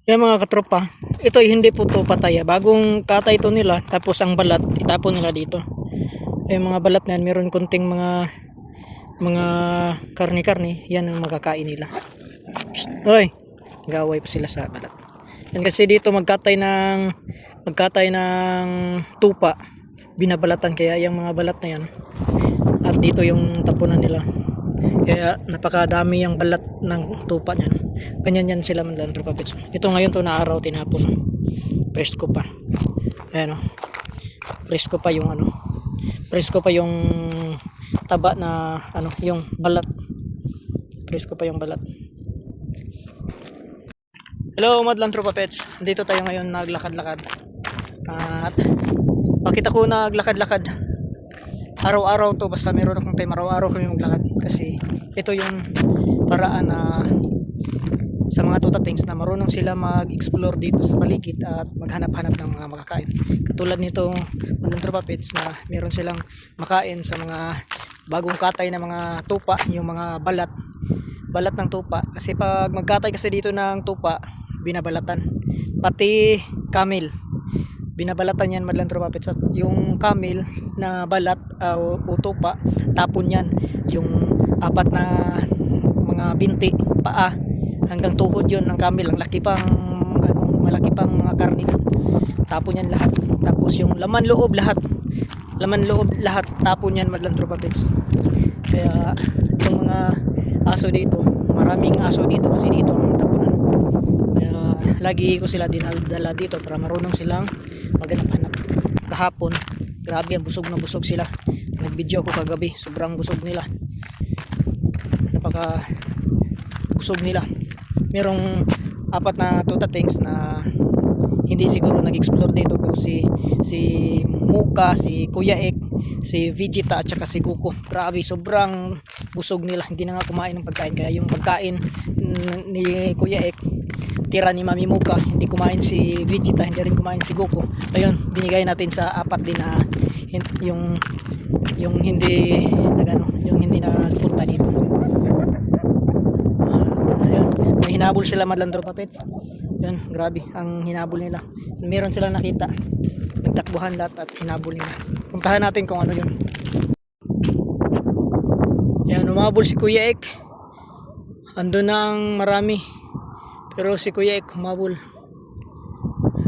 Yan mga katropa, ito hindi po to patay. Bagong katay to nila, tapos ang balat itapon nila dito. Yung mga balat na yan, meron konting mga karni-karni, yan ang makakain nila. Psst, oy, gaway pa sila sa balat. Yan kasi dito magkatay ng tupa, binabalatan kaya yung mga balat na yan. At dito yung tapunan nila. Kaya napakadami yung balat ng tupa niyan. Ganyan yan sila man lang tropa pits. Ito ngayon to na araw tinapon. Presko pa. Ayan o. Presko pa yung ano. Presko pa yung taba na ano, yung balat. Presko pa yung balat. Hello madlang tropa pets. Dito tayo ngayon naglakad-lakad. At bakit ako naglakad-lakad? Araw-araw to, basta meron akong time, araw-araw kami maglakad kasi ito yung paraan na sa mga tutatings na marunong sila mag-explore dito sa paligid at maghanap-hanap ng mga makakain. Katulad nito mga tropa pets na meron silang makain sa mga bagong katay na mga tupa, yung mga balat ng tupa, kasi pag magkatay kasi dito ng tupa binabalatan, pati camel binabalatan yan madlang tropa pets. At yung camel na balat o tupa, tapon yan. Yung apat na mga binti, paa hanggang tuhod yun ng camel, ang laki pang ano, malaki pang mga karni dun, tapon yan lahat. Tapos yung laman loob lahat tapon yan madlang tropa pets. Kaya yung mga aso dito, maraming aso dito kasi dito ang tapunan. Kaya lagi ko sila dinadala dito para marunong silang maghanap-hanap. Kahapon grabe, busog na busog sila. Nag-video ako kagabi, sobrang busog nila, napaka busog nila. Merong apat na tutatings na hindi siguro nag-explore dito, pero si Muka, si Kuya Ek, si Vegeta at saka si Goku, grabe sobrang busog nila, hindi na nga kumain ng pagkain. Kaya yung pagkain ni Kuya Ek tira ni Mami Muka, hindi kumain si Vegeta, hindi rin kumain si Goku. Ayun, binigay natin sa apat din na yung hindi nagano, yung hindi napunta dito. Ayun, may hinabol sila madlang tropa pets. Yun, grabe ang hinabol nila. Meron silang nakita, nagtakbuhan lahat at hinabol nila. Puntahan natin kung ano yun. Yan, umabol si Kuya Ek, andun ng marami, pero si Kuya Ek humabol.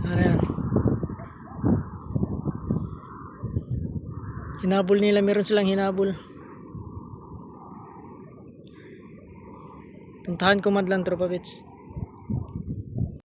Ano yan, hinabol nila, meron silang hinabol. Puntahan ko madlang tropa pets.